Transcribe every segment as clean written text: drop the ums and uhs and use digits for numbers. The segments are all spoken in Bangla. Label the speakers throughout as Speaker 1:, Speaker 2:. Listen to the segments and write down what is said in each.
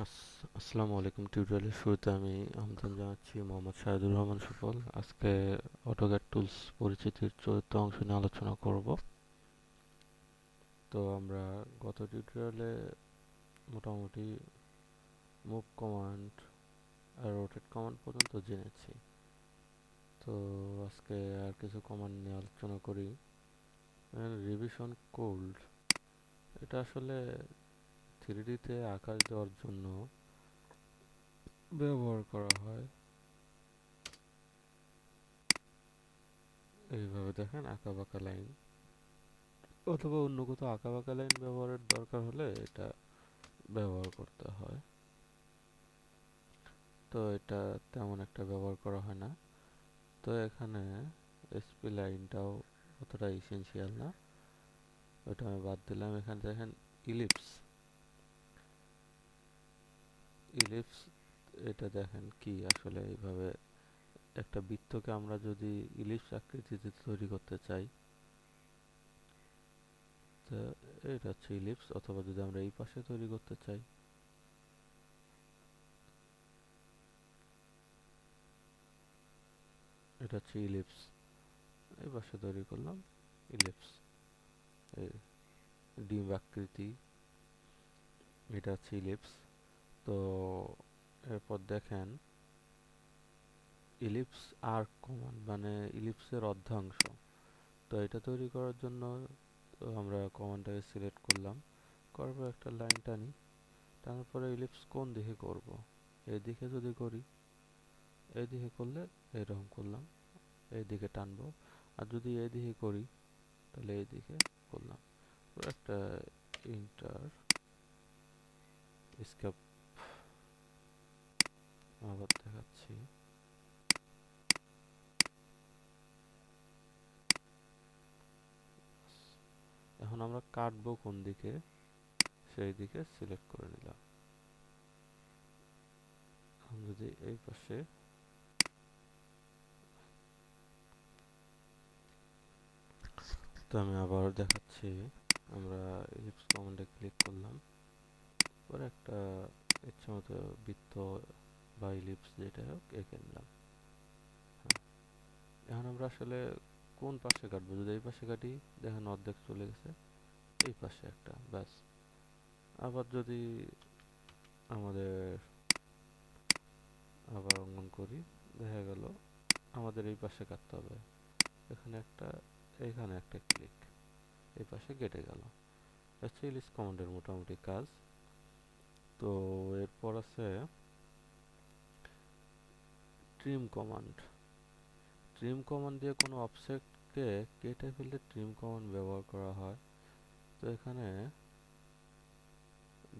Speaker 1: আসসালামু আলাইকুম। টিউটোরিয়ালের শুরুতে আমি আমন্ত্রণ জানাচ্ছি মোহাম্মদ শাহিদুর রহমান সুফল। আজকে অটোক্যাড টুলস পরিচিতির চতুর্থ অংশ নিয়ে আলোচনা করব। তো আমরা গত টিউটোরিয়ালে মোটামুটি মুভ কমান্ড আর রোটেট কমান্ড পর্যন্ত জেনেছি। তো আজকে আর কিছু কমান্ড নিয়ে আলোচনা করি। রিভিশন কোল্ড, এটা আসলে 3D তে আকাশ দেওয়ার জন্য ব্যবহার করা হয়। এইভাবে দেখেন আঁকা বাঁকা লাইন, অথবা অন্য কোথাও আঁকাবাঁকা লাইন ব্যবহারের দরকার হলে এটা ব্যবহার করতে হয়। তো এটা তেমন একটা ব্যবহার করা হয় না। তো এখানে এসপি লাইনটাও অতটা ইসেনশিয়াল না, ওটা আমি বাদ দিলাম। এখানে দেখেন ইলিপস, ইলিপস এটা দেখেন কি আসলে এইভাবে একটা বৃত্তকে আমরা যদি ইলিপস আকৃতিতে তৈরি করতে চাই, তো এটা হচ্ছে ইলিপস। অথবা যদি আমরা এই পাশে তৈরি করতে চাই, এটা হচ্ছে ইলিপস। এই পাশে তৈরি করলাম ইলিপস, ডিম আকৃতি, এটা হচ্ছে ইলিপস। তো এরপর দেখেন ইলিপস আর্ক কমান্ড, মানে ইলিপসের অর্ধাংশ। তো এটা তৈরি করার জন্য আমরা কমান্ডটাকে সিলেক্ট করলাম, করার পর একটা লাইন টানি, টানার পরে ইলিপস কোন দিকে করব, এই দিকে যদি করি, এই দিকে করলে এরকম করলাম, এই দিকে টানবো। আর যদি এই দিকে করি তাহলে এই দিকে করলাম। একটা ইন্টার স্কেপ আবার দেখাচ্ছি। এখন আমরা কাটবো কোন দিকে, সেই দিকে সিলেক্ট করে নিলাম। এখন যদি এই পাশে, তো আমি আবার দেখাচ্ছি। আমরা ইলিপস কমান্ডে ক্লিক করলাম, পরে একটা ইচ্ছা মতো বৃত্ত বা ইলিপস যেটা হোক এঁকে নিলাম। হ্যাঁ, এখন আমরা আসলে কোন পাশে কাটবো, যদি এই পাশে কাটি দেখেন অর্ধেক চলে গেছে, এই পাশে একটা, ব্যাস। আবার যদি আমাদের আবার অঙ্কন করি, দেখা গেল আমাদের এই পাশে কাটতে হবে, এখানে একটা, এখানে একটা ক্লিক, এই পাশে কেটে গেল। হচ্ছে ইলিপস কমান্ডের মোটামুটি কাজ। তো এরপর আছে ট্রিম কমান্ড। ট্রিম কমান্ড দিয়ে কোনো অবজেক্টকে কেটে ফেললে ট্রিম কমান্ড ব্যবহার করা হয়। তো এখানে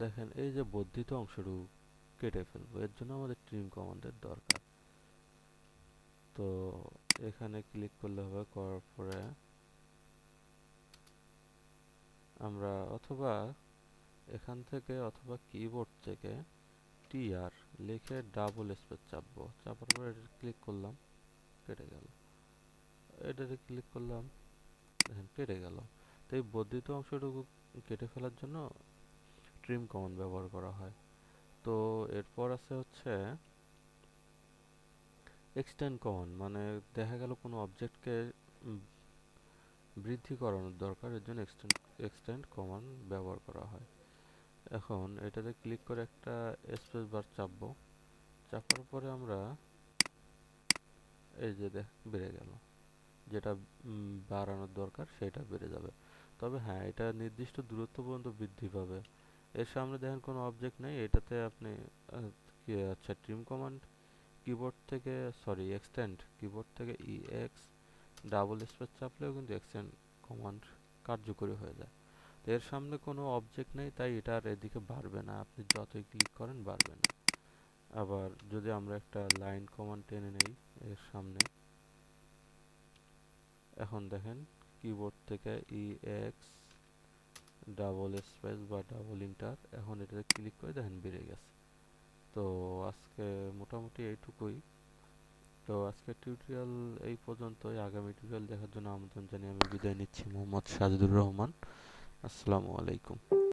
Speaker 1: দেখেন এই যে বর্ধিত অংশটুকু কেটে ফেলবো, এর জন্য আমাদের ট্রিম কমান্ডের দরকার। তো এখানে ক্লিক করলে হবে, করার পরে আমরা অথবা এখান থেকে অথবা কিবোর্ড থেকে টিআর লিখে ডাবল স্পেস চাপবো, চাপার পরে এটা ক্লিক করলাম, কেটে গেল। এটাতে ক্লিক করলাম, দেখেন কেটে গেল। তো এই বর্ধিত অংশটুকু কেটে ফেলার জন্য ট্রিম কমান্ড ব্যবহার করা হয়। তো এরপর আছে হচ্ছে এক্সটেন্ড কমান্ড, মানে দেখা গেল কোনো অবজেক্টকে বৃদ্ধি করানোর দরকার, এর জন্য এক্সটেন্ড কমান্ড ব্যবহার করা হয়। এখন এটাতে ক্লিক করে একটা স্পেস বার চাপবো, চাপার পরে আমরা এই যে বেড়ে গেল, যেটা বাড়ানোর দরকার সেটা বেড়ে যাবে। তবে হ্যাঁ, এটা নির্দিষ্ট দূরত্ব পর্যন্ত বৃদ্ধি পাবে। এর সামনে দেখেন কোনো অবজেক্ট নেই, এটাতে আপনি আচ্ছা ট্রিম কমান্ড কিবোর্ড থেকে, সরি এক্সটেন্ড কিবোর্ড থেকে EX ডাবল স্পেস চাপলেও কিন্তু এক্সটেন্ড কমান্ড কার্যকরী হয়ে যায়। তো এর সামনে কোনো অবজেক্ট নেই, তাই এটা আর এদিকে বাড়বে না, আপনি যতই ক্লিক করেন বাড়বে না। আবার যদি আমরা একটা লাইন কমান্ড টেনে নেই এর সামনে, এখন দেখেন কিবোর্ড থেকে EX ডাবল স্পেস বা ডাবল ইন্টার, এখন এটাতে ক্লিক করে দেখেন বেড়ে গেছে। তো আজকে মোটামুটি এইটুকুই। তো আজকের টিউটোরিয়াল এই পর্যন্তই। আগামী টিউটোরিয়াল দেখার জন্য আমন্ত্রণ জানিয়ে আমি বিদায় নিচ্ছি। মোহাম্মদ সাজিদুর রহমান। আসসালামু আলাইকুম।